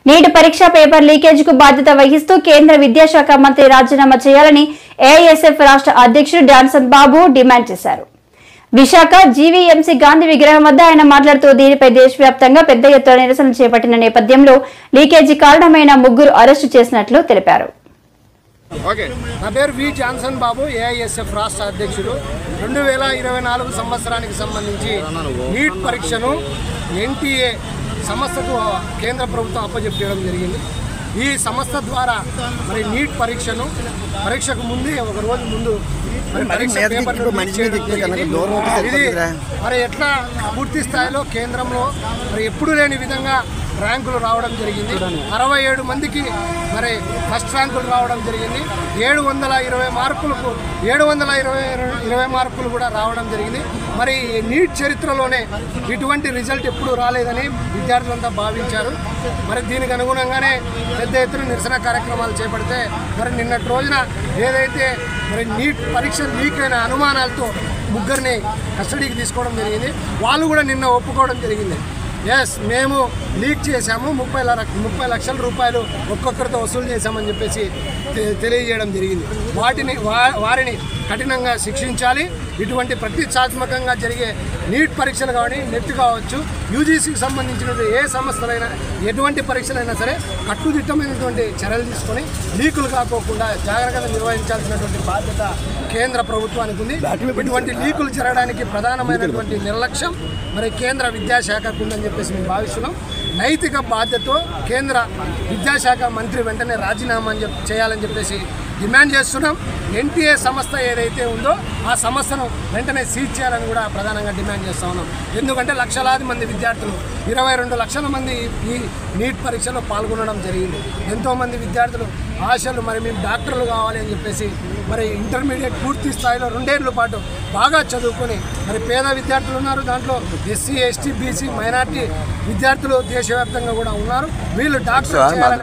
Neat పరీక్ష paper లీకేజీకు బాధ్యత వహిస్తూ కేంద్ర విద్యాశాఖ మంత్రి రాజీనామా చేయాలని ఏఐఎస్ఎఫ్ రాష్ట్ర అధ్యక్షుడు డాన్సన్ బాబు డిమాండ్ చేశారు. విశాఖ జీవీఎంసీ గాంధీ విగ్రహం వద్ద ఆయన మాట్లాడుతూ దీనిపై దేశవ్యాప్తంగా పెద్ద ఎత్తున నిరసన చేపట్టిన నేపథ్యంలో లీకేజీ కారణమైన 3 అరెస్టు చేసినట్లు తెలిపారు. నా పేరు వి జాన్సన్ బాబు, ఏఐఎస్ఎఫ్ రాష్ట్ర అధ్యక్షుడు. 2024 సంవత్సరానికి సంబంధించి నీట్ పరీక్షను ఎన్టీఏ సంస్థకు కేంద్ర ప్రభుత్వం అప్పజెప్పడం జరిగింది. ఈ సంస్థ ద్వారా మరి నీట్ పరీక్షకు ముందు ఒక రోజు ముందు ఇది మరి ఎట్లా పూర్తి స్థాయిలో కేంద్రంలో మరి ఎప్పుడు లేని విధంగా ర్యాంకులు రావడం జరిగింది. 67 మందికి మరి ఫస్ట్ ర్యాంకులు రావడం జరిగింది. 720 మార్కులకు 720 మార్కులు కూడా రావడం జరిగింది. మరి నీట్ చరిత్రలోనే ఇటువంటి రిజల్ట్ ఎప్పుడు రాలేదని విద్యార్థులంతా భావించారు. మరి దీనికి అనుగుణంగానే పెద్ద ఎత్తున నిరసన కార్యక్రమాలు చేపడితే మరి నిన్నటి రోజున ఏదైతే మరి నీట్ పరీక్ష లీక్ అయిన అనుమానాలతో 3 కస్టడీకి తీసుకోవడం జరిగింది. వాళ్ళు కూడా నిన్న ఒప్పుకోవడం జరిగింది. మేము లీక్ చేశాము, 30 లక్షల రూపాయలు ఒక్కొక్కరితో వసూలు చేశామని చెప్పేసి తెలియజేయడం జరిగింది. వారిని కఠినంగా శిక్షించాలి. ఇటువంటి ప్రతిష్టాత్మకంగా జరిగే నీట్ పరీక్షలు కానీ నెట్ కావచ్చు, యూజీసీకి సంబంధించిన ఏ సంస్థలైనా ఎటువంటి పరీక్షలైనా సరే కట్టుదిట్టమైనటువంటి చర్యలు తీసుకొని లీకులు కాకోకుండా జాగ్రత్తగా నిర్వహించాల్సినటువంటి బాధ్యత కేంద్ర ప్రభుత్వానికి ఉంది. ఇటువంటి లీకులు జరగడానికి ప్రధానమైనటువంటి నిర్లక్ష్యం మరి కేంద్ర విద్యాశాఖకు ఉందని చెప్పేసి మేము భావిస్తున్నాం. నైతిక బాధ్యతతో కేంద్ర విద్యాశాఖ మంత్రి వెంటనే రాజీనామా చేయాలని చెప్పేసి డిమాండ్ చేస్తున్నాం. ఎన్టీఏ సంస్థ ఏదైతే ఉందో ఆ సంస్థను వెంటనే సీజ్ చేయాలని కూడా ప్రధానంగా డిమాండ్ చేస్తూ ఉన్నాం. ఎందుకంటే లక్షలాది మంది విద్యార్థులు 22 లక్షల మంది ఈ నీట్ పరీక్షలో పాల్గొనడం జరిగింది. ఎంతోమంది విద్యార్థులు ఆశలు మరి మేము డాక్టర్లు కావాలి అని చెప్పేసి మరి ఇంటర్మీడియట్ పూర్తి స్థాయిలో 2 ఏళ్ల పాటు బాగా చదువుకొని మరి పేద విద్యార్థులు ఉన్నారు. దాంట్లో ఎస్సీ, ఎస్టీ, బీసీ, మైనార్టీ విద్యార్థులు దేశవ్యాప్తంగా కూడా ఉన్నారు. వీళ్ళు డాక్టర్ చేయాలని